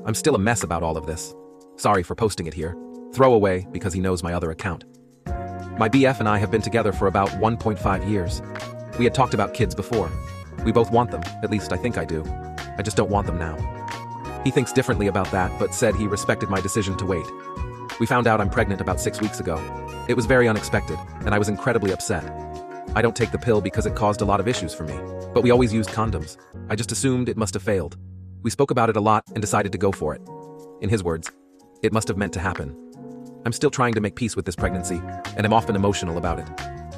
I'm still a mess about all of this. Sorry for posting it here. Throwaway because he knows my other account. My BF and I have been together for about 1.5 years. We had talked about kids before. We both want them, at least I think I do. I just don't want them now. He thinks differently about that, but said he respected my decision to wait. We found out I'm pregnant about 6 weeks ago. It was very unexpected, and I was incredibly upset. I don't take the pill because it caused a lot of issues for me, but we always used condoms. I just assumed it must have failed. We spoke about it a lot and decided to go for it. In his words, it must have meant to happen. I'm still trying to make peace with this pregnancy, and I'm often emotional about it.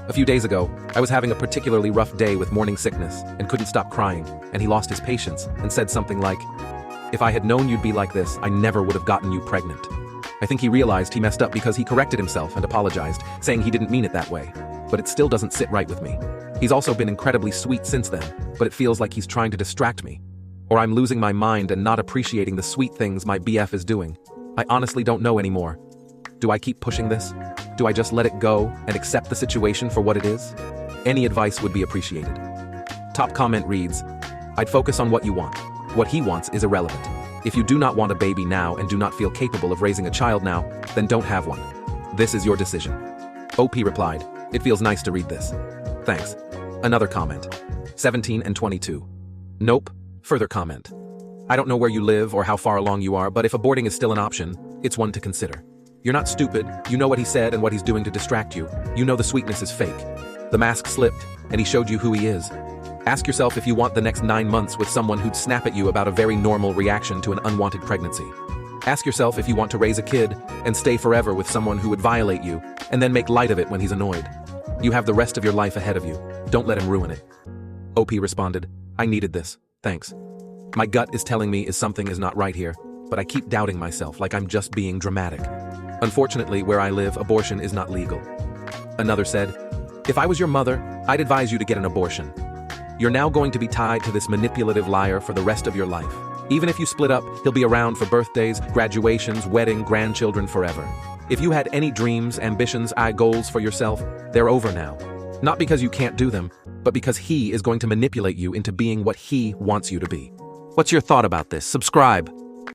A few days ago, I was having a particularly rough day with morning sickness and couldn't stop crying, and he lost his patience and said something like, "If I had known you'd be like this, I never would have gotten you pregnant." I think he realized he messed up because he corrected himself and apologized, saying he didn't mean it that way. But it still doesn't sit right with me. He's also been incredibly sweet since then, but it feels like he's trying to distract me. Or I'm losing my mind and not appreciating the sweet things my BF is doing. I honestly don't know anymore. Do I keep pushing this? Do I just let it go and accept the situation for what it is? Any advice would be appreciated. Top comment reads, "I'd focus on what you want. What he wants is irrelevant. If you do not want a baby now and do not feel capable of raising a child now, then don't have one. This is your decision." OP replied, "It feels nice to read this. Thanks." Another comment. 17 and 22. Nope. Further comment. "I don't know where you live or how far along you are, but if aborting is still an option, it's one to consider. You're not stupid, you know what he said and what he's doing to distract you. You know the sweetness is fake. The mask slipped, and he showed you who he is. Ask yourself if you want the next 9 months with someone who'd snap at you about a very normal reaction to an unwanted pregnancy. Ask yourself if you want to raise a kid and stay forever with someone who would violate you, and then make light of it when he's annoyed. You have the rest of your life ahead of you. Don't let him ruin it." OP responded, "I needed this. Thanks. My gut is telling me something is not right here, but I keep doubting myself like I'm just being dramatic. Unfortunately, where I live, abortion is not legal." Another said, "If I was your mother, I'd advise you to get an abortion. You're now going to be tied to this manipulative liar for the rest of your life. Even if you split up, he'll be around for birthdays, graduations, wedding, grandchildren forever. If you had any dreams, ambitions, goals for yourself, they're over now. Not because you can't do them, but because he is going to manipulate you into being what he wants you to be." What's your thought about this? Subscribe.